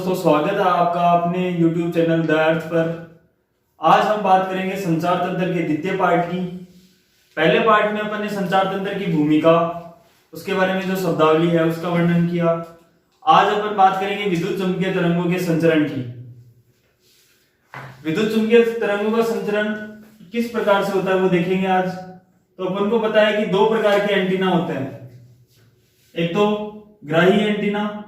दोस्तों, स्वागत है आपका अपने YouTube चैनल द अर्थ पर। आज हम बात करेंगे संचार तंत्र के द्वितीय पार्ट की। पहले पार्ट में अपन ने संचार तंत्र की भूमिका, उसके बारे में जो शब्दावली है उसका वर्णन किया। आज अपन बात करेंगे विद्युत चुंबकीय तरंगों के संचरण की। विद्युत चुंबकीय तरंगों का संचरण किस प्रकार से होता है वो देखेंगे आज। तो अपन को पता है कि दो प्रकार के एंटीना होते हैं, एक तो ग्राही एंटीना,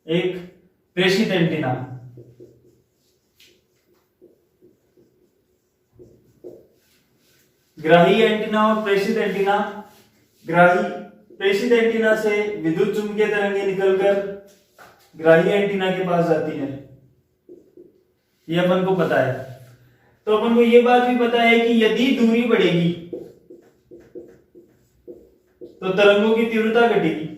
एक प्रेषित एंटीना। ग्राही एंटीना और प्रेषित एंटीना। प्रेषित एंटीना से विद्युत चुंबकीय तरंगें निकलकर ग्राही एंटीना के पास जाती है, ये अपन को पता है। तो अपन को ये बात भी पता है कि यदि दूरी बढ़ेगी तो तरंगों की तीव्रता घटेगी,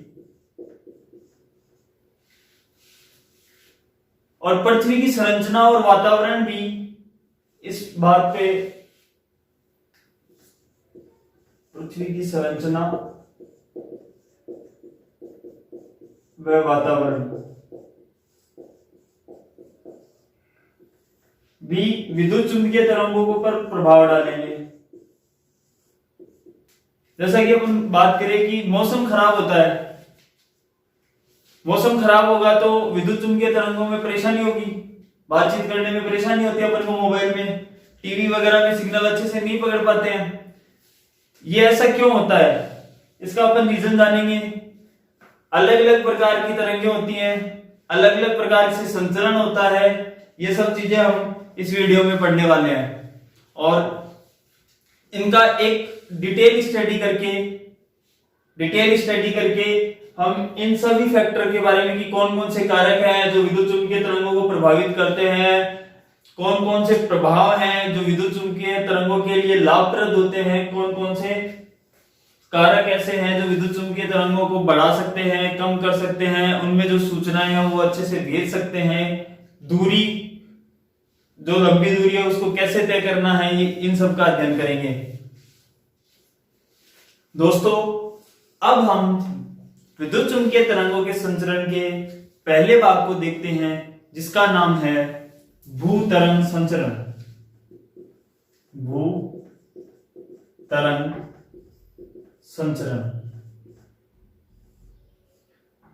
और पृथ्वी की संरचना और वातावरण भी इस बात पे, पृथ्वी की संरचना व वातावरण भी विद्युत चुंबकीय तरंगों पर प्रभाव डालेंगे। जैसा कि अपन बात करें कि मौसम खराब होता है, मौसम खराब होगा तो विद्युत चुंबकीय तरंगों में परेशानी होगी, बातचीत करने में परेशानी होती है अपन को, मोबाइल में, टीवी वगैरह में सिग्नल अच्छे से नहीं पकड़ पाते हैं। ये ऐसा क्यों होता है, इसका अपन रीजन जानेंगे। अलग अलग प्रकार की तरंगें होती हैं, अलग अलग प्रकार से संचरण होता है, ये सब चीजें हम इस वीडियो में पढ़ने वाले हैं और इनका एक डिटेल स्टडी करके हम इन सभी फैक्टर के बारे में कि कौन कौन से कारक हैं जो विद्युत चुंबकीय तरंगों को प्रभावित करते हैं, कौन कौन से प्रभाव हैं जो विद्युत चुंबकीय तरंगों के लिए लाभप्रद होते हैं, कौन कौन से कारक ऐसे हैं जो विद्युत चुंबकीय तरंगों को बढ़ा सकते हैं, कम कर सकते हैं, उनमें जो सूचनाएं हैं वो अच्छे से भेज सकते हैं, दूरी, जो लंबी दूरी है उसको कैसे तय करना है, ये इन सब का अध्ययन करेंगे। दोस्तों, अब हम विद्युत चुंबकीय तरंगों के संचरण के पहले भाग को देखते हैं, जिसका नाम है भू तरंग संचरण। भू तरंग संचरण।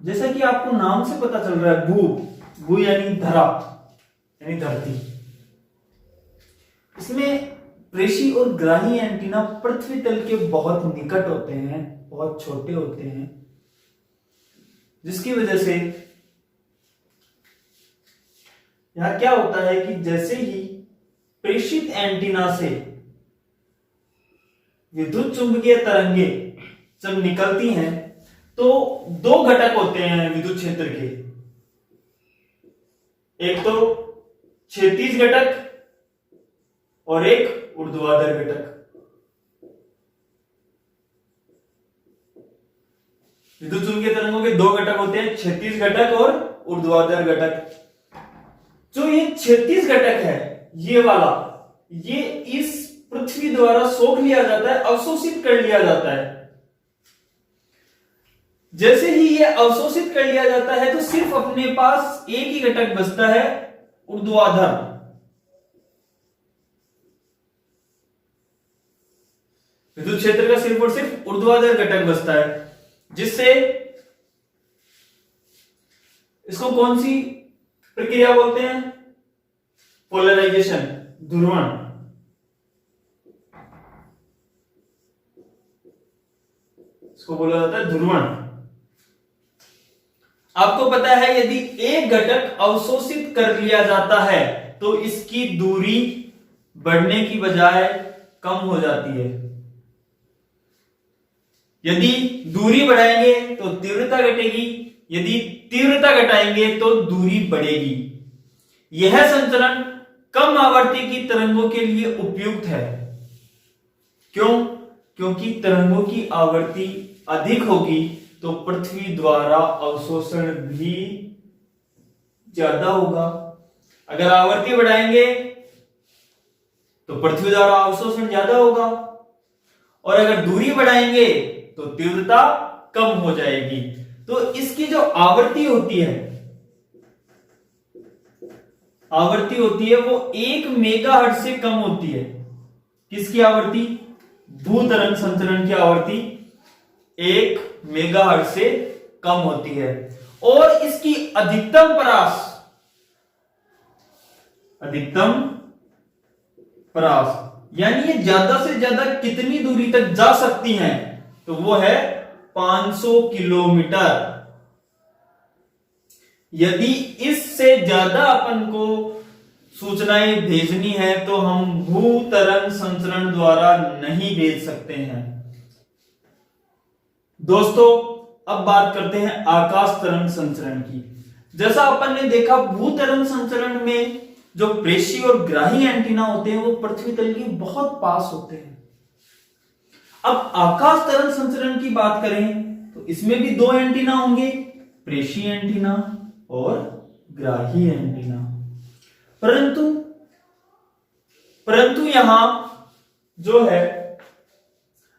जैसा कि आपको नाम से पता चल रहा है, भू यानी धरा, यानी धरती। इसमें प्रेषी और ग्राही एंटीना पृथ्वी तल के बहुत निकट होते हैं, बहुत छोटे होते हैं, जिसकी वजह से यहां क्या होता है कि जैसे ही प्रेषित एंटीना से विद्युत चुंबकीय तरंगें जब निकलती हैं तो दो घटक होते हैं विद्युत क्षेत्र के, एक तो क्षैतिज घटक और एक ऊर्ध्वाधर घटक। विद्युत चुंबकीय तरंगों के दो घटक होते हैं, क्षैतिज घटक और ऊर्ध्वाधर घटक। जो ये क्षैतिज घटक है, ये वाला, ये इस पृथ्वी द्वारा सोख लिया जाता है, अवशोषित कर लिया जाता है। जैसे ही ये अवशोषित कर लिया जाता है तो सिर्फ अपने पास एक ही घटक बचता है, ऊर्ध्वाधर। विद्युत क्षेत्र का सिर्फ और सिर्फ ऊर्ध्वाधर घटक बचता है, जिससे इसको कौन सी प्रक्रिया बोलते हैं? पोलराइजेशन, ध्रुवण। इसको बोला जाता है ध्रुवण। आपको पता है यदि एक घटक अवशोषित कर लिया जाता है तो इसकी दूरी बढ़ने की बजाय कम हो जाती है। यदि दूरी बढ़ाएंगे तो तीव्रता घटेगी, यदि तीव्रता घटाएंगे तो दूरी बढ़ेगी। यह संचरण कम आवृत्ति की तरंगों के लिए उपयुक्त है। क्यों? क्योंकि तरंगों की आवृत्ति अधिक होगी तो पृथ्वी द्वारा अवशोषण भी ज्यादा होगा। अगर आवृत्ति बढ़ाएंगे तो पृथ्वी द्वारा अवशोषण ज्यादा होगा, और अगर दूरी बढ़ाएंगे तो तीव्रता कम हो जाएगी। तो इसकी जो आवृत्ति होती है वो 1 मेगाहर्ट्ज से कम होती है। किसकी आवृत्ति? भूतरंग संचरण की आवृत्ति 1 मेगाहर्ट्ज से कम होती है। और इसकी अधिकतम परास यानी ये ज्यादा से ज्यादा कितनी दूरी तक जा सकती हैं, तो वो है 500 किलोमीटर। यदि इससे ज्यादा अपन को सूचनाएं भेजनी है तो हम भूतरंग संचरण द्वारा नहीं भेज सकते हैं। दोस्तों अब बात करते हैं आकाश तरंग संचरण की। जैसा अपन ने देखा भूतरंग संचरण में जो प्रेषी और ग्राही एंटीना होते हैं वो पृथ्वी तल के बहुत पास होते हैं। अब आकाश तरंग संचरण की बात करें तो इसमें भी 2 एंटीना होंगे, प्रेषी एंटीना और ग्राही एंटीना। परंतु यहां जो है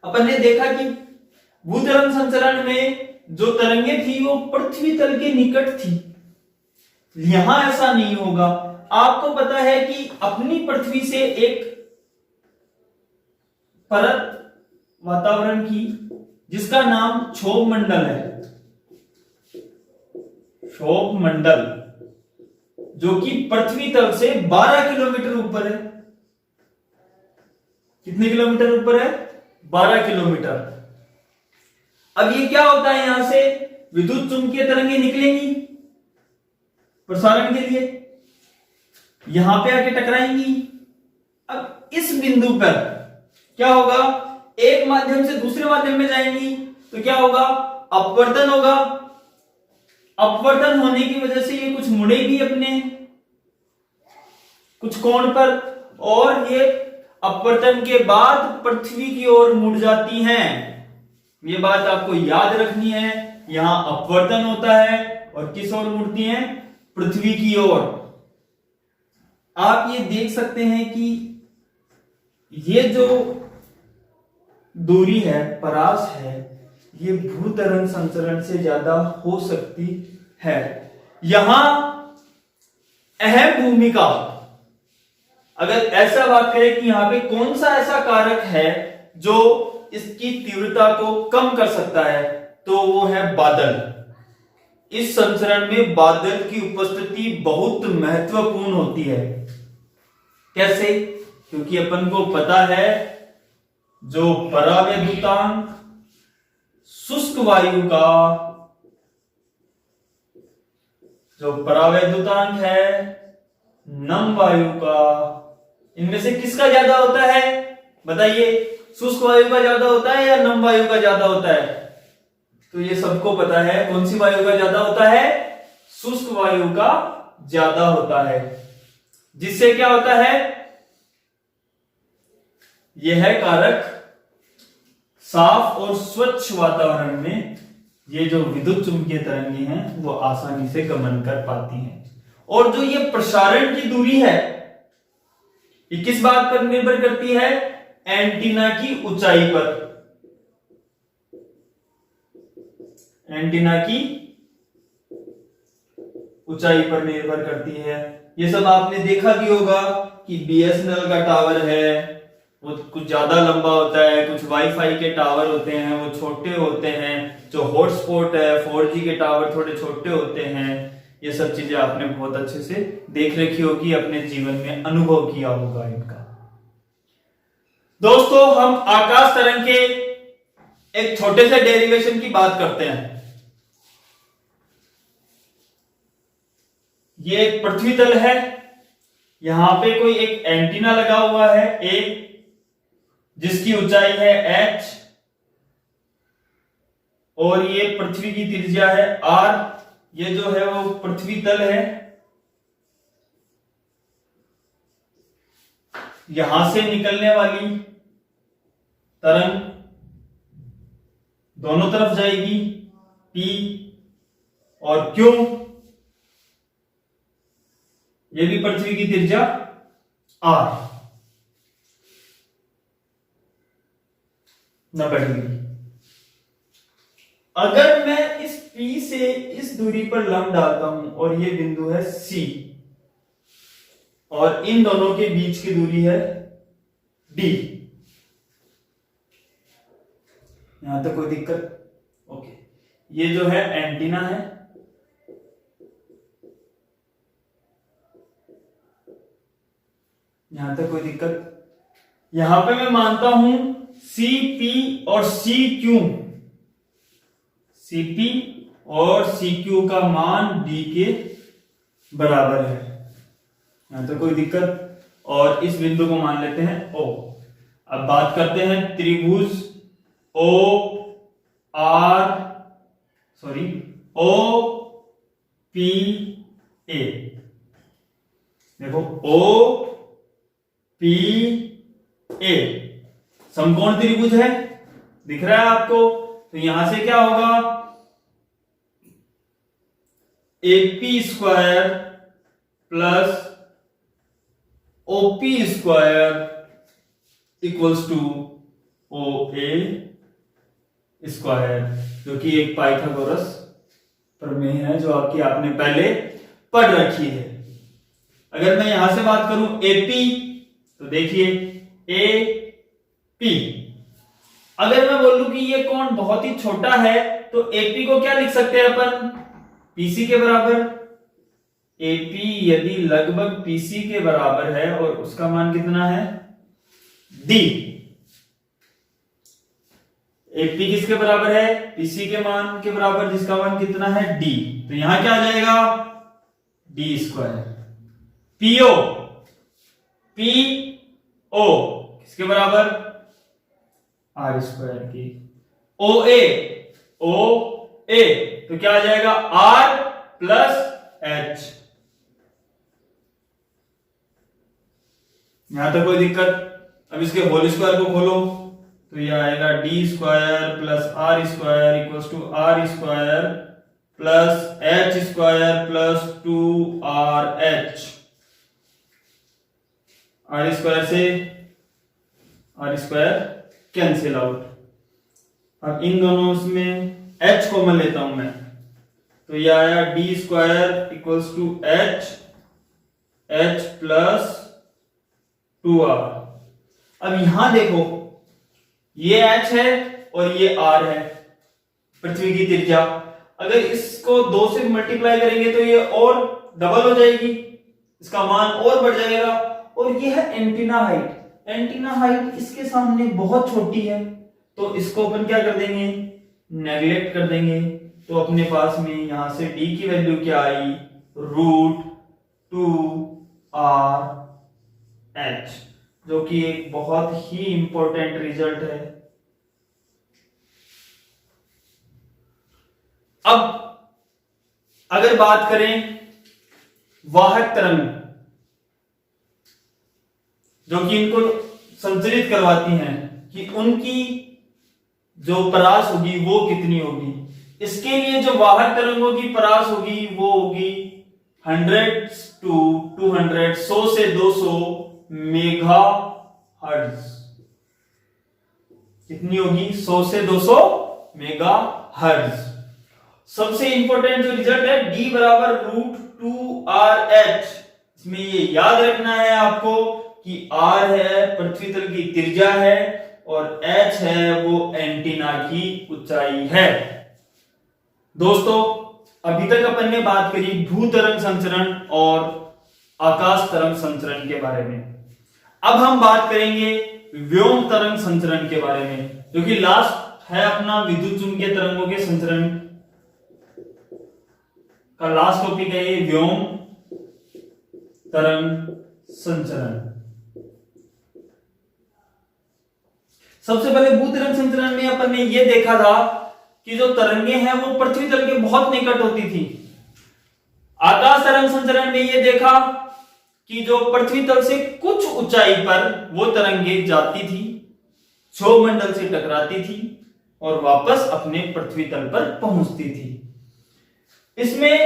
अपन ने देखा कि भूतरंग संचरण में जो तरंगे थी वो पृथ्वी तल के निकट थी। यहां ऐसा नहीं होगा। आपको पता है कि अपनी पृथ्वी से एक परत वातावरण की जिसका नाम क्षोभ मंडल है, क्षोभ मंडल, जो कि पृथ्वी तल से 12 किलोमीटर ऊपर है। कितने किलोमीटर ऊपर है? 12 किलोमीटर। अब ये क्या होता है, यहां से विद्युत चुंबकीय तरंगे निकलेंगी प्रसारण के लिए, यहां पे आके टकराएंगी। अब इस बिंदु पर क्या होगा, एक माध्यम से दूसरे माध्यम में जाएंगी तो क्या होगा, अपवर्तन होगा। अपवर्तन होने की वजह से ये कुछ मुड़ेगी अपने कुछ कोण पर, और ये अपवर्तन के बाद पृथ्वी की ओर मुड़ जाती हैं। ये बात आपको याद रखनी है। यहां अपवर्तन होता है और किस ओर मुड़ती हैं? पृथ्वी की ओर। आप ये देख सकते हैं कि ये जो दूरी है, परास है, ये भूतरंग संचरण से ज्यादा हो सकती है। यहां अहम भूमिका, अगर ऐसा बात करें कि यहां पे कौन सा ऐसा कारक है जो इसकी तीव्रता को कम कर सकता है, तो वो है बादल। इस संचरण में बादल की उपस्थिति बहुत महत्वपूर्ण होती है। कैसे? क्योंकि अपन को पता है जो परावैद्युतांक शुष्क वायु का जो परावैद्युतांक है नम वायु का, इनमें से किसका ज्यादा होता है? बताइए, शुष्क वायु का ज्यादा होता है या नम वायु का ज्यादा होता है? तो ये सबको पता है कौन सी वायु का ज्यादा होता है? शुष्क वायु का ज्यादा होता है। जिससे क्या होता है, यह है कारक, साफ और स्वच्छ वातावरण में ये जो विद्युत चुंबकीय तरंगे हैं वो आसानी से गमन कर पाती हैं। और जो ये प्रसारण की दूरी है ये किस बात पर निर्भर करती है? एंटीना की ऊंचाई पर। एंटीना की ऊंचाई पर निर्भर करती है। ये सब आपने देखा भी होगा कि बीएसएनएल का टावर है वो कुछ ज्यादा लंबा होता है, कुछ वाईफाई के टावर होते हैं वो छोटे होते हैं, जो हॉटस्पॉट है 4G के टावर थोड़े छोटे होते हैं। ये सब चीजें आपने बहुत अच्छे से देख रखी होगी, अपने जीवन में अनुभव किया होगा इनका। दोस्तों हम आकाश तरंग के एक छोटे से डेरिवेशन की बात करते हैं। ये एक पृथ्वी तल है, यहां पे कोई एक एंटीना लगा हुआ है एक, जिसकी ऊंचाई है h, और ये पृथ्वी की त्रिज्या है r। ये जो है वो पृथ्वी तल है। यहां से निकलने वाली तरंग दोनों तरफ जाएगी, P और Q। ये भी पृथ्वी की त्रिज्या r। 90 डिग्री। अगर मैं इस P से इस दूरी पर लंब डालता हूं और ये बिंदु है C और इन दोनों के बीच की दूरी है D, यहां तक कोई दिक्कत? ओके, ये जो है एंटीना है, यहां तक कोई दिक्कत? यहां पे मैं मानता हूं CP और CQ, CP और CQ का मान D के बराबर है, यहां तक कोई दिक्कत? और इस बिंदु को मान लेते हैं O। अब बात करते हैं त्रिभुज OPA। देखो OPA समकोण त्रिभुज है, दिख रहा है आपको? तो यहां से क्या होगा, AP square plus OP square equals to OA square, जो कि एक पाइथागोरस प्रमेय है जो आपने पहले पढ़ रखी है। अगर मैं यहां से बात करूं AP, तो देखिए AP, अगर मैं बोलूं कि ये कोण बहुत ही छोटा है तो AP को क्या लिख सकते हैं अपन? PC के बराबर। AP यदि लगभग PC के बराबर है और उसका मान कितना है? D। AP किसके बराबर है? PC के मान के बराबर, जिसका मान कितना है? D। तो यहां क्या आ जाएगा? D square. PO किसके बराबर? R स्क्वायर की। OA तो क्या आ जाएगा? R plus H। यहां तक कोई दिक्कत? अब इसके होल स्क्वायर को खोलो तो यह आएगा D square plus R square equals to R square plus H square plus 2RH। R square से R स्क्वायर कैंसिल आउट। अब इन दोनों में H कॉमन लेता हूं मैं, तो यह आया D square equals to H plus 2R। अब यहां देखो, ये H है और ये R है, पृथ्वी की त्रिज्या। अगर इसको 2 से मल्टीप्लाई करेंगे तो ये और डबल हो जाएगी, इसका मान और बढ़ जाएगा। और ये है एंटीना हाइट। एंटीना हाइट इसके सामने बहुत छोटी है, तो इसको अपन क्या कर देंगे? नेगलेक्ट कर देंगे। तो अपने पास में यहां से D की वैल्यू क्या आई? √2RH, जो कि एक बहुत ही इंपॉर्टेंट रिजल्ट है। अब अगर बात करें वाहक तरंग, जो कि इनको संचरित करवाती हैं, कि उनकी जो परास होगी वो कितनी होगी। इसके लिए जो वाहक तरंगों की परास होगी वो होगी 100 to 200, 100 से 200 मेगा हर्ट्ज। कितनी होगी? 100 से 200 मेगा हर्ट्ज। सबसे इंपॉर्टेंट जो रिजल्ट है, D बराबर √2RH। इसमें ये याद रखना है आपको कि R है पृथ्वी तल की त्रिज्या है और H है वो एंटीना की ऊंचाई है। दोस्तों, अभी तक अपन ने बात करी भू तरंग संचरण और आकाश तरंग संचरण के बारे में। अब हम बात करेंगे व्योम तरंग संचरण के बारे में, जो कि लास्ट है अपना विद्युत चुंबकीय तरंगों के संचरण का लास्ट टॉपिक है ये व्योम तरंग संचरण। सबसे पहले भू तरंग संचरण में अपन ने ये देखा था कि जो तरंगे हैं वो पृथ्वी तल के बहुत निकट होती थी। आकाश तरंग संचरण में ये देखा कि जो पृथ्वी तल से कुछ ऊंचाई पर वो तरंगे जाती थी, क्षोभ मंडल से टकराती थी और वापस अपने पृथ्वी तल पर पहुंचती थी। इसमें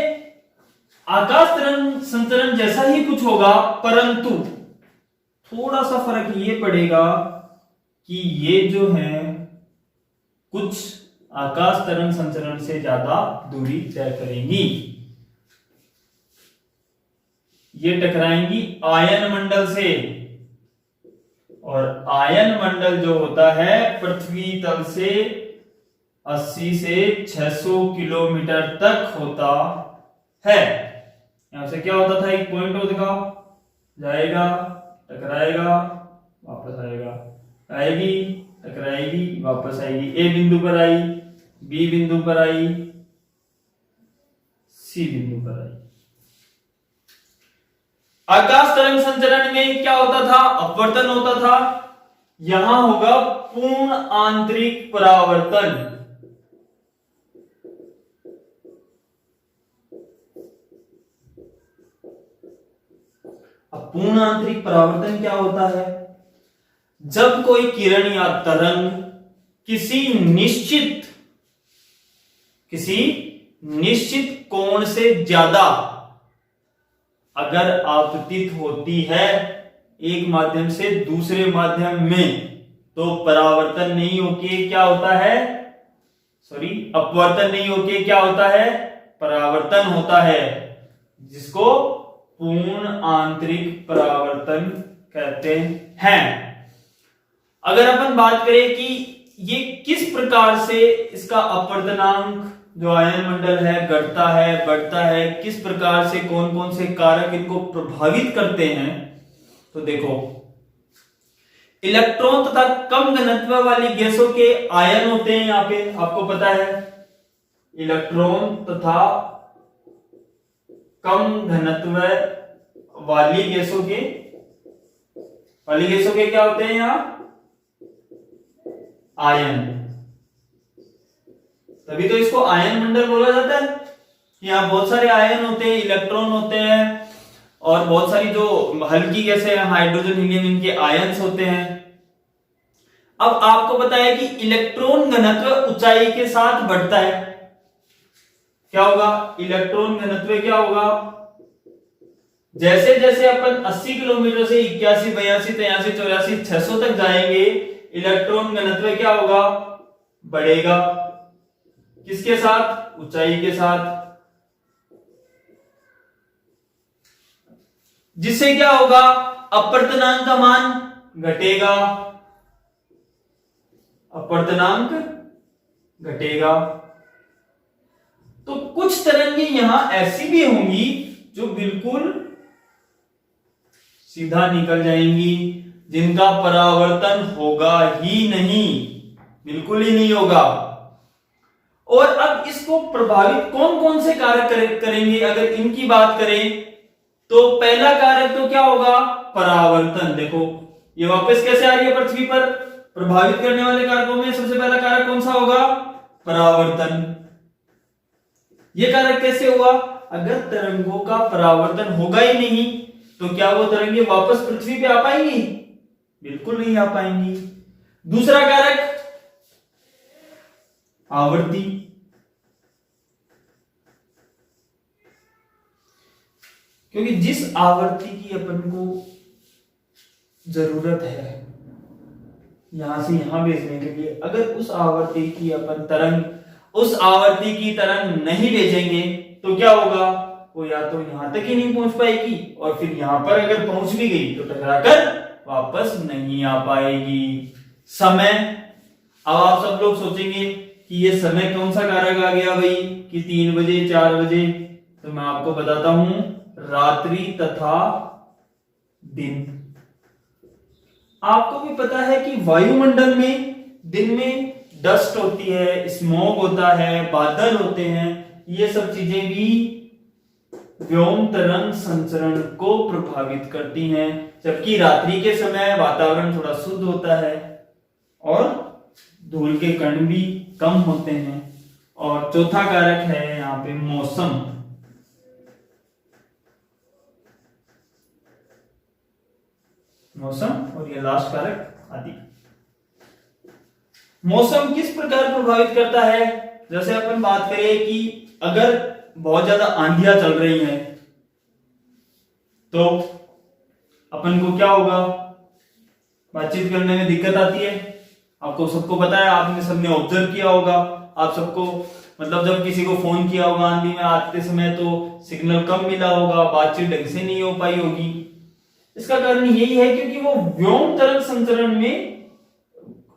आकाश तरंग संचरण जैसा ही कुछ होगा, परंतु थोड़ा सा फर्क ये पड़ेगा कि ये जो है कुछ आकाश तरंग संचरण से ज्यादा दूरी तय करेंगी। ये टकराएंगी आयन मंडल से, और आयन मंडल जो होता है पृथ्वी तल से 80 से 600 किलोमीटर तक होता है। यहां से क्या होता था, एक पॉइंट होगा, जाएगा, टकराएगा, वापस आएगा, आएगी, टकराएगी, वापस आएगी, ए बिंदु पर आई, बी बिंदु पर आई, सी बिंदु पर आई। आकाश तरंग संचरण में क्या होता था, अपवर्तन होता था। यहां होगा पूर्ण आंतरिक परावर्तन। अब पूर्ण आंतरिक परावर्तन क्या होता है, जब कोई किरण या तरंग किसी निश्चित कोण से ज्यादा अगर आपतित होती है एक माध्यम से दूसरे माध्यम में, तो परावर्तन नहीं होके क्या होता है, अपवर्तन नहीं होके क्या होता है, परावर्तन होता है, जिसको पूर्ण आंतरिक परावर्तन कहते हैं। अगर अपन बात करें कि ये किस प्रकार से इसका अपवर्तनांक जो आयन मंडल है घटता है, बढ़ता है, किस प्रकार से कौन कौन से कारक इनको प्रभावित करते हैं, तो देखो, इलेक्ट्रॉन तथा कम घनत्व वाली गैसों के आयन होते हैं। यहां पे आपको पता है, इलेक्ट्रॉन तथा कम घनत्व वाली गैसों के क्या होते हैं यहां, आयन। तभी तो इसको आयन मंडल बोला जाता है। यहाँ बहुत सारे आयन होते हैं, इलेक्ट्रॉन होते हैं, और बहुत सारी जो हल्की गैसें हैं, हाइड्रोजन, हीलियम, इनके आयन्स होते हैं। अब आपको पता है कि इलेक्ट्रॉन घनत्व ऊंचाई के साथ बढ़ता है। क्या होगा, इलेक्ट्रॉन घनत्व क्या होगा, जैसे जैसे अपन 80 किलोमीटर से 81, 82, 83, 84, 600 तक जाएंगे, इलेक्ट्रॉन घनत्व क्या होगा, बढ़ेगा। किसके साथ, ऊंचाई के साथ, जिससे क्या होगा, अपवर्तनांक का मान घटेगा, अपवर्तनांक घटेगा। तो कुछ तरंगे यहां ऐसी भी होंगी जो बिल्कुल सीधा निकल जाएंगी, जिनका परावर्तन होगा ही नहीं, बिल्कुल ही नहीं होगा। और अब इसको प्रभावित कौन कौन से कारक करेंगे, अगर इनकी बात करें तो पहला कारक तो क्या होगा, परावर्तन। देखो ये वापस कैसे आ रही है पृथ्वी पर, प्रभावित करने वाले कारकों में सबसे पहला कारक कौन सा होगा, परावर्तन। ये कारक कैसे हुआ, अगर तरंगों का परावर्तन होगा ही नहीं तो क्या वो तरंगे वापस पृथ्वी पे आ पाएंगी, बिल्कुल नहीं आ पाएंगी। दूसरा कारक आवर्ती। क्योंकि जिस आवर्ती की अपन को जरूरत है यहां से यहां भेजने के लिए, अगर उस आवर्ती की अपन तरंग उस आवर्ती की तरंग नहीं भेजेंगे तो क्या होगा, वो या तो यहां तक ही नहीं पहुंच पाएगी, और फिर यहां पर अगर पहुंच भी गई तो टकराकर वापस नहीं आ पाएगी। समय, अब आप सब लोग सोचेंगे कि ये समय कौन सा कारक आ गया भाई, कि 3 बजे 4 बजे, तो मैं आपको बताता हूं, रात्रि तथा दिन। आपको भी पता है कि वायुमंडल में दिन में डस्ट होती है, स्मॉग होता है, बादल होते हैं, ये सब चीजें भी व्योम तरंग संचरण को प्रभावित करती हैं। जबकि रात्रि के समय वातावरण थोड़ा शुद्ध होता है और धूल के कण भी कम होते हैं। और चौथा कारक है यहाँ पे मौसम। और ये लास्ट कारक आदि। मौसम किस प्रकार प्रभावित करता है, जैसे अपन बात करें कि अगर बहुत ज्यादा आंधियां चल रही हैं तो अपन को क्या होगा, बातचीत करने में दिक्कत आती है, आपको सबको पता है, आपने सबने ऑब्जर्व किया होगा। आप सबको मतलब जब किसी को फोन किया होगा आंधी में आते समय तो सिग्नल कम मिला होगा, बातचीत ढंग से नहीं हो पाई होगी। इसका कारण यही है क्योंकि वो व्योम तरंग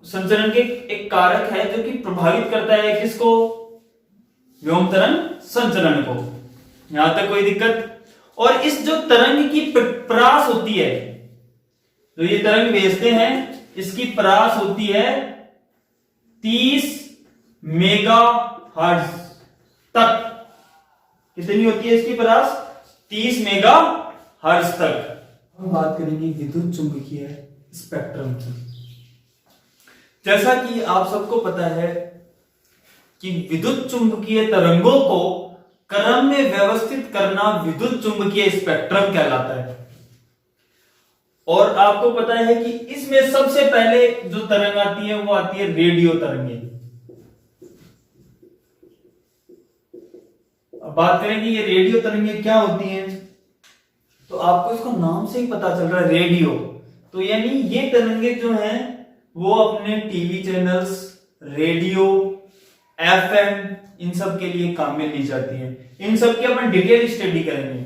संचरण के एक कारक है जो कि प्रभावित करता है किसको, व्योम तरंग संचरण को। यहां तक कोई दिक्कत? और इस जो तरंग की परास होती है, जो ये तरंग भेजते हैं, इसकी परास होती है 30 मेगाहर्ट्ज तक। कितनी होती है इसकी परास? 30 मेगाहर्ट्ज तक। हम बात करेंगे विद्युत चुंबकीय स्पेक्ट्रम की। जैसा कि आप सबको पता है कि विद्युत चुंबकीय तरंगों को क्रम में व्यवस्थित करना विद्युत चुंबकीय स्पेक्ट्रम कहलाता है। और आपको पता है कि इसमें सबसे पहले जो तरंग आती है वो आती है रेडियो तरंगे। अब बात करेंगे ये रेडियो तरंगे क्या होती हैं, तो आपको इसको नाम से ही पता चल रहा है, रेडियो। तो यानी ये तरंगे जो हैं वो अपने टीवी चैनल्स, रेडियो, एफएम, इन सब के लिए काम में ली जाती हैं। इन सब की अपन डिटेल स्टडी करेंगे।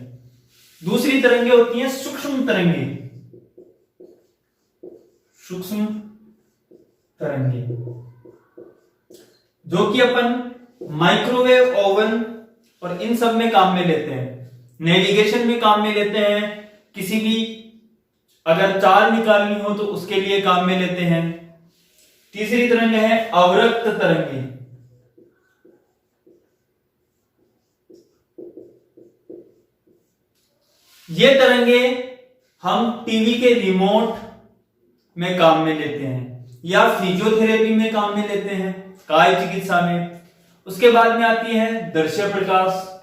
दूसरी तरंगे होती हैं सूक्ष्म तरंगे। सूक्ष्म तरंगे जो कि अपन माइक्रोवेव, ओवन और इन सब में काम में लेते हैं, नेविगेशन में काम में लेते हैं, किसी भी अगर चाल निकालनी हो तो उसके लिए काम में लेते हैं। तीसरी तरंग है अवरक्त तरंगे। ये तरंगे हम टीवी के रिमोट में काम में लेते हैं या फिजियोथेरेपी में काम में लेते हैं, काय चिकित्सा में। उसके बाद में आती है दृश्य प्रकाश।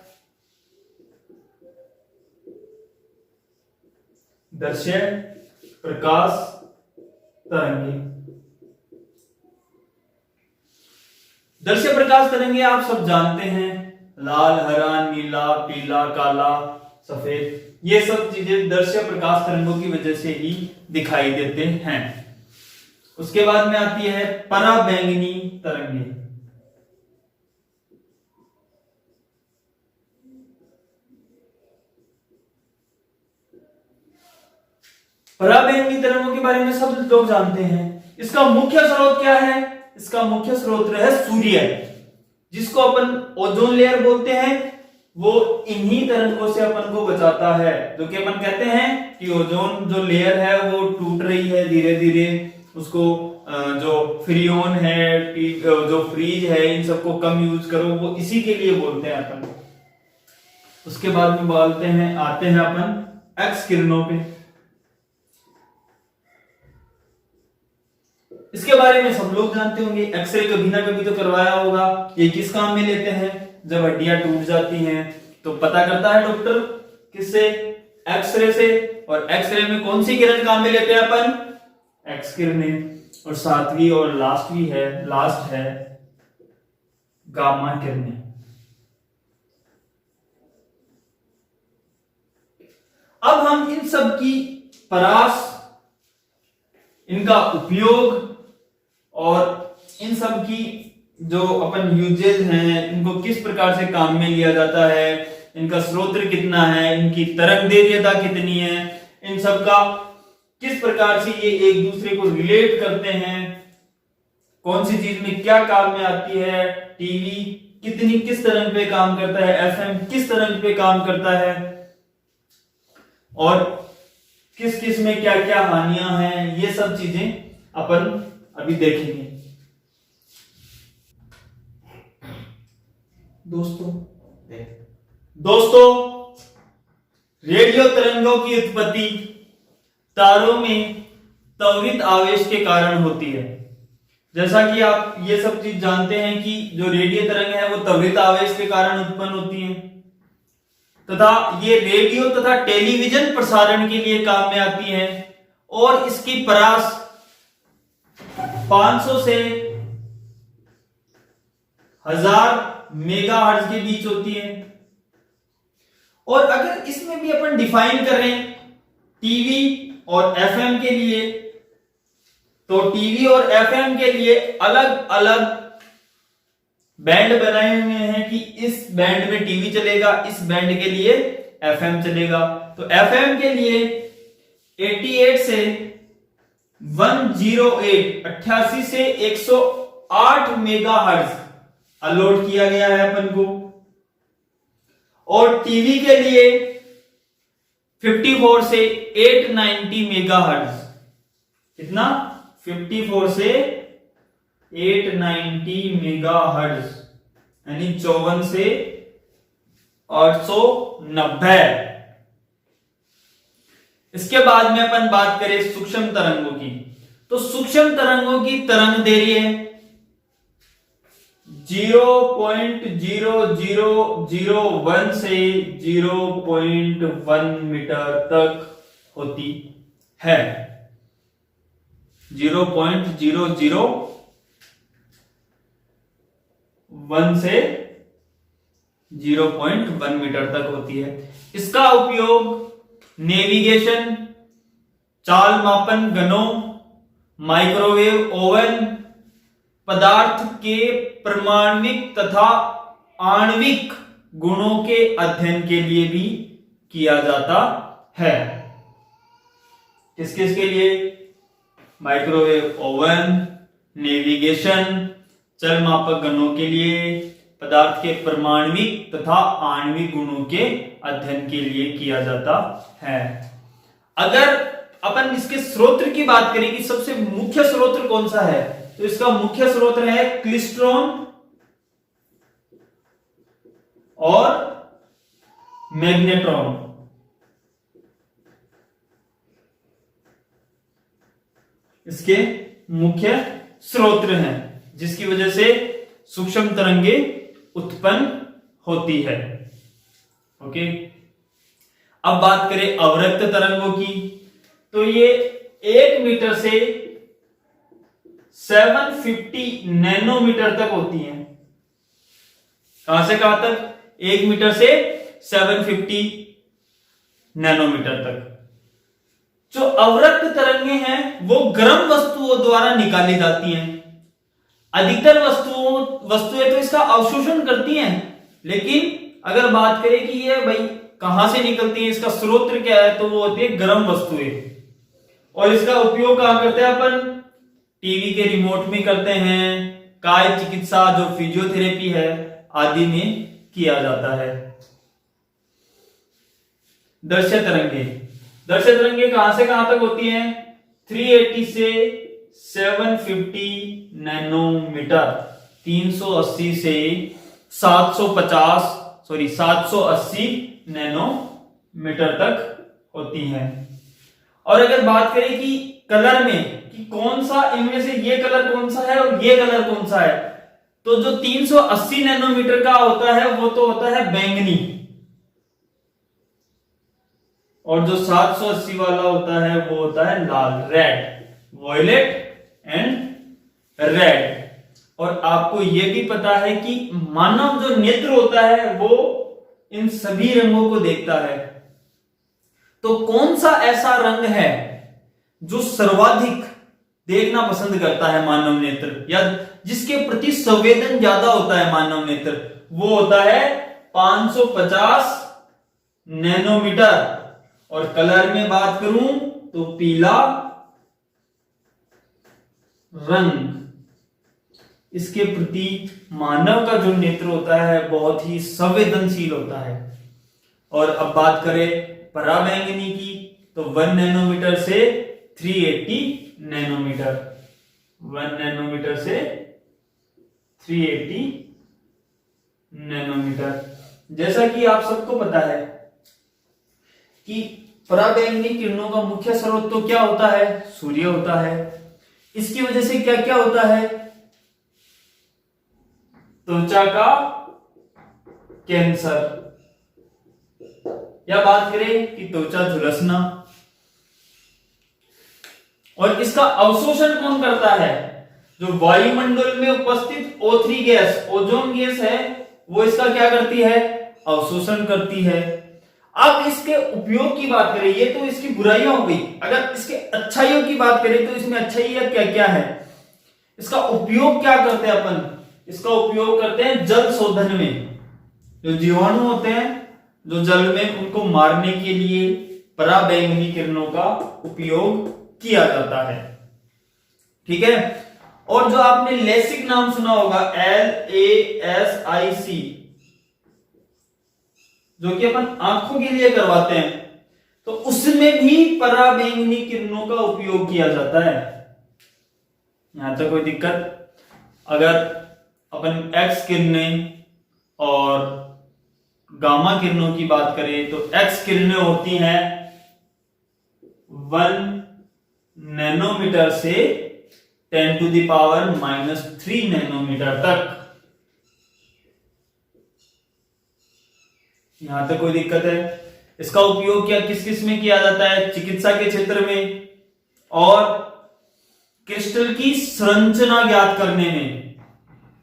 दृश्य प्रकाश तरंगे। दृश्य प्रकाश तरंगे आप सब जानते हैं, लाल, हरा, नीला, पीला, काला, सफेद, ये सब चीजें दृश्य प्रकाश तरंगों की वजह से ही दिखाई देते हैं। उसके बाद में आती है पराबैंगनी तरंगे। पराबैंगनी तरंगों के बारे में सब लोग जानते हैं। इसका मुख्य स्रोत क्या है? इसका मुख्य स्रोत है सूर्य, जिसको अपन ओजोन लेयर बोलते हैं। वो इन्हीं तरंगों से अपन को बचाता है, जो कि अपन कहते हैं कि ओजोन जो लेयर है वो टूट रही है धीरे धीरे, उसको जो फ्रीओन है, जो फ्रीज है, इन सबको कम यूज करो, वो इसी के लिए बोलते हैं अपन। उसके बाद में बोलते हैं, आते हैं अपन एक्स किरणों पे। इसके बारे में सब लोग जानते होंगे, एक्सरे कभी ना कभी तो करवाया होगा। ये किस काम में लेते हैं? जब हड्डियां टूट जाती हैं तो पता करता है डॉक्टर, किससे? एक्सरे से। और एक्सरे में कौन सी किरण काम में लेते हैं अपन? एक्स किरणें। और सातवीं और लास्ट है गामा किरणें। अब हम इन सब की परास, इनका उपयोग और इन सब की जो अपन यूजेज हैं, इनको किस प्रकार से काम में लिया जाता है, इनका स्रोत कितना है, इनकी तरंगदैर्घ्यता कितनी है, इन सब का किस प्रकार से ये एक दूसरे को रिलेट करते हैं, कौन सी चीज में क्या काम में आती है, टीवी किस तरंग पे काम करता है, एफएम किस तरंग पे काम करता है, और किस किस में क्या क्या हानियां हैं, ये सब चीजें अपन अभी देखेंगे। दोस्तों रेडियो तरंगों की उत्पत्ति तारों में त्वरित आवेश के कारण होती है। जैसा कि आप ये सब चीज जानते हैं कि जो रेडियो तरंग है वो त्वरित आवेश के कारण उत्पन्न होती है, तथा ये रेडियो तथा टेलीविजन प्रसारण के लिए काम में आती है। और इसकी परास 500 से 1000 मेगाहर्ट्ज के बीच होती है। और अगर इसमें भी अपन डिफाइन करें टीवी और एफएम के लिए, तो टीवी और एफएम के लिए अलग अलग बैंड बनाए हुए हैं कि इस बैंड में टीवी चलेगा, इस बैंड के लिए एफएम चलेगा। तो एफएम के लिए 88 से 108 88 से 108 मेगाहर्ट्ज अलॉट किया गया है अपन को। और टीवी के लिए 54 से 890 मेगाहर्ट्ज। कितना? 54 से 890 मेगाहर्ट्ज, यानी 54 से 890। इसके बाद में अपन बात करें सूक्ष्म तरंगों की, तो सूक्ष्म तरंगों की तरंग दैर्घ्य 0.0001 से 0.1 मीटर तक होती है। 0.001 से 0.1 मीटर तक होती है। इसका उपयोग नेविगेशन, चाल मापन गनों, माइक्रोवेव ओवन, पदार्थ के परमाणविक तथा आणविक गुणों के अध्ययन के लिए भी किया जाता है। किस किस के लिए? माइक्रोवेव ओवन, नेविगेशन, चल मापक गणों के लिए, पदार्थ के परमाणविक तथा आणविक गुणों के अध्ययन के लिए किया जाता है। अगर अपन इसके स्रोत की बात करें कि सबसे मुख्य स्रोत कौन सा है, तो इसका मुख्य स्रोत है क्लिस्ट्रॉन और मैग्नेट्रॉन। इसके मुख्य स्रोत हैं जिसकी वजह से सूक्ष्म तरंगे उत्पन्न होती है। ओके, अब बात करें अवरक्त तरंगों की, तो ये 1 मीटर से 750 नैनोमीटर तक होती हैं। कहां से कहां तक? 1 मीटर से 750 नैनोमीटर तक। जो अवरक्त तरंगे हैं वो गर्म वस्तुओं द्वारा निकाली जाती हैं। अधिकतर वस्तुएं तो इसका अवशोषण करती हैं, लेकिन अगर बात करें कि ये भाई कहां से निकलती है, इसका स्रोत क्या है, तो वो होती है गर्म वस्तुएं। और इसका उपयोग कहां करते हैं अपन? टीवी के रिमोट में करते हैं, काय चिकित्सा जो फिजियोथेरेपी है आदि में किया जाता है। दृश्य तरंगे, दृश्य तरंगे कहां से कहां तक होती हैं? 380 से 750 नैनोमीटर, 380 से 780 नैनोमीटर तक होती हैं। और अगर बात करें कि कलर में कि कौन सा इनमें से ये कलर कौन सा है और ये कलर कौन सा है, तो जो 380 नैनोमीटर का होता है वो तो होता है बैंगनी, और जो 780 वाला होता है वो होता है लाल, रेड, वॉयलेट एंड रेड। और आपको यह भी पता है कि मानव जो नेत्र होता है वो इन सभी रंगों को देखता है। तो कौन सा ऐसा रंग है जो सर्वाधिक देखना पसंद करता है मानव नेत्र, या जिसके प्रति संवेदन ज्यादा होता है मानव नेत्र? वो होता है 550 नैनोमीटर। और कलर में बात करूं तो पीला रंग, इसके प्रति मानव का जो नेत्र होता है बहुत ही संवेदनशील होता है। और अब बात करें पराबैंगनी की, तो 1 नैनोमीटर से 380 नैनोमीटर, 1 नैनोमीटर से 380 नैनोमीटर। जैसा कि आप सबको पता है कि पराबैंगनी किरणों का मुख्य स्रोत तो क्या होता है? सूर्य होता है। इसकी वजह से क्या क्या होता है? त्वचा का कैंसर, या बात करें कि त्वचा झुलसना। और इसका अवशोषण कौन करता है? जो वायुमंडल में उपस्थित O3 गैस, ओजोन गैस है, वो इसका क्या करती है? अवशोषण करती है। अब इसके उपयोग की बात करें, ये तो इसकी बुराइयां हो गई। अगर इसके अच्छाइयों की बात करें तो इसमें अच्छाइयां क्या क्या है, इसका उपयोग क्या करते हैं अपन, इसका उपयोग करते हैं जल शोधन में। जो जीवाणु होते हैं जो जल में, उनको मारने के लिए पराबैंगनी किरणों का उपयोग किया जाता है। ठीक है। और जो आपने लेसिक नाम सुना होगा, LASIK, जो कि अपन आंखों के लिए करवाते हैं, तो उसमें भी पराबैंगनी किरणों का उपयोग किया जाता है। यहां तक कोई दिक्कत? अगर अपन एक्स किरणें और गामा किरणों की बात करें तो एक्स किरणें होती हैं 1 नैनोमीटर से 10⁻³ नैनोमीटर तक। यहां तक कोई दिक्कत है? इसका उपयोग क्या किस किस में किया जाता है? चिकित्सा के क्षेत्र में और क्रिस्टल की संरचना ज्ञात करने में।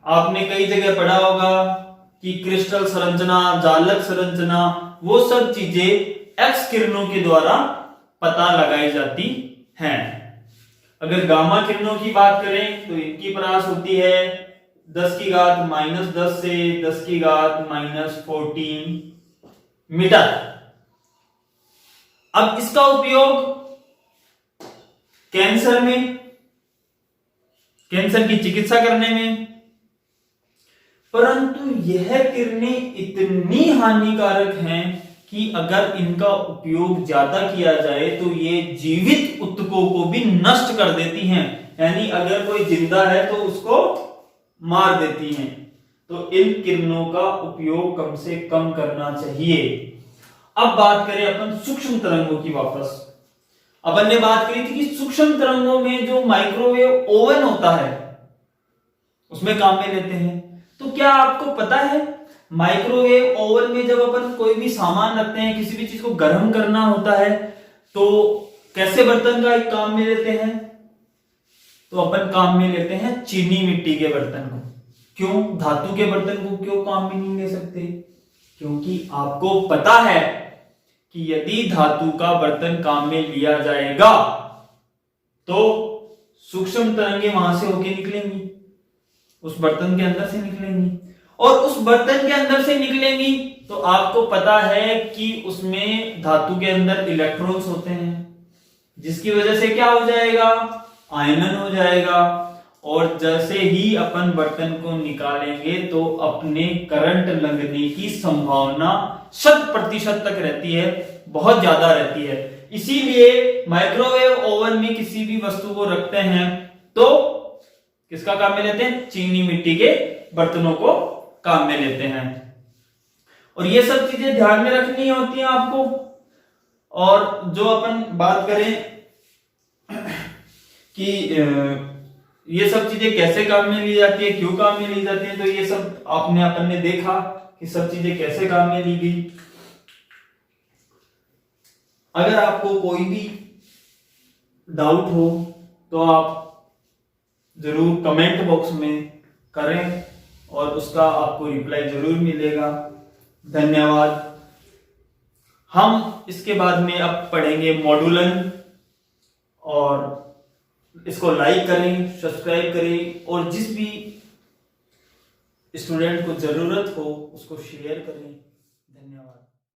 आपने कई जगह पढ़ा होगा कि क्रिस्टल संरचना, जालक संरचना, वो सब चीजें एक्स किरणों के द्वारा पता लगाई जाती हैं। अगर गामा किरणों की बात करें तो इनकी परास होती है 10⁻⁻10 से 10⁻⁻14 मीटर। अब इसका उपयोग कैंसर में, कैंसर की चिकित्सा करने में, परंतु यह किरणें इतनी हानिकारक हैं कि अगर इनका उपयोग ज्यादा किया जाए तो ये जीवित ऊतकों को भी नष्ट कर देती हैं। यानी अगर कोई जिंदा है तो उसको मार देती हैं। तो इन किरणों का उपयोग कम से कम करना चाहिए। अब बात करें अपन सूक्ष्म तरंगों की वापस। अपन ने बात करी थी कि सूक्ष्म तरंगों में जो माइक्रोवेव ओवन होता है उसमें काम में लेते हैं। तो क्या आपको पता है माइक्रोवेव ओवन में जब अपन कोई भी सामान रखते हैं, किसी भी चीज को गर्म करना होता है, तो कैसे बर्तन का एक काम में लेते हैं? तो अपन काम में लेते हैं चीनी मिट्टी के बर्तन को। क्यों धातु के बर्तन को क्यों काम में नहीं ले सकते? क्योंकि आपको पता है कि यदि धातु का बर्तन काम में लिया जाएगा तो सूक्ष्म तरंगें वहां से होके निकलेंगी, उस बर्तन के अंदर से निकलेंगी, और उस बर्तन के अंदर से निकलेंगी तो आपको पता है कि उसमें धातु के अंदर इलेक्ट्रॉन्स होते हैं, जिसकी वजह से क्या हो जाएगा? आयनन हो जाएगा। और जैसे ही अपन बर्तन को निकालेंगे तो अपने करंट लगने की संभावना 100% तक रहती है, बहुत ज्यादा रहती है। इसीलिए माइक्रोवेव ओवन में किसी भी वस्तु को रखते हैं तो किसका काम में लेते हैं? चीनी मिट्टी के बर्तनों को काम में लेते हैं। और ये सब चीजें ध्यान में रखनी होती हैं आपको। और जो अपन बात करें कि ये सब चीजें कैसे काम में ली जाती है, क्यों काम में ली जाती है, तो ये सब अपन ने देखा कि सब चीजें कैसे काम में ली गई। अगर आपको कोई भी डाउट हो तो आप जरूर कमेंट बॉक्स में करें और उसका आपको रिप्लाई जरूर मिलेगा। धन्यवाद। हम इसके बाद में अब पढ़ेंगे मॉड्यूलन, और इसको लाइक करें, सब्सक्राइब करें, और जिस भी स्टूडेंट को जरूरत हो उसको शेयर करें। धन्यवाद।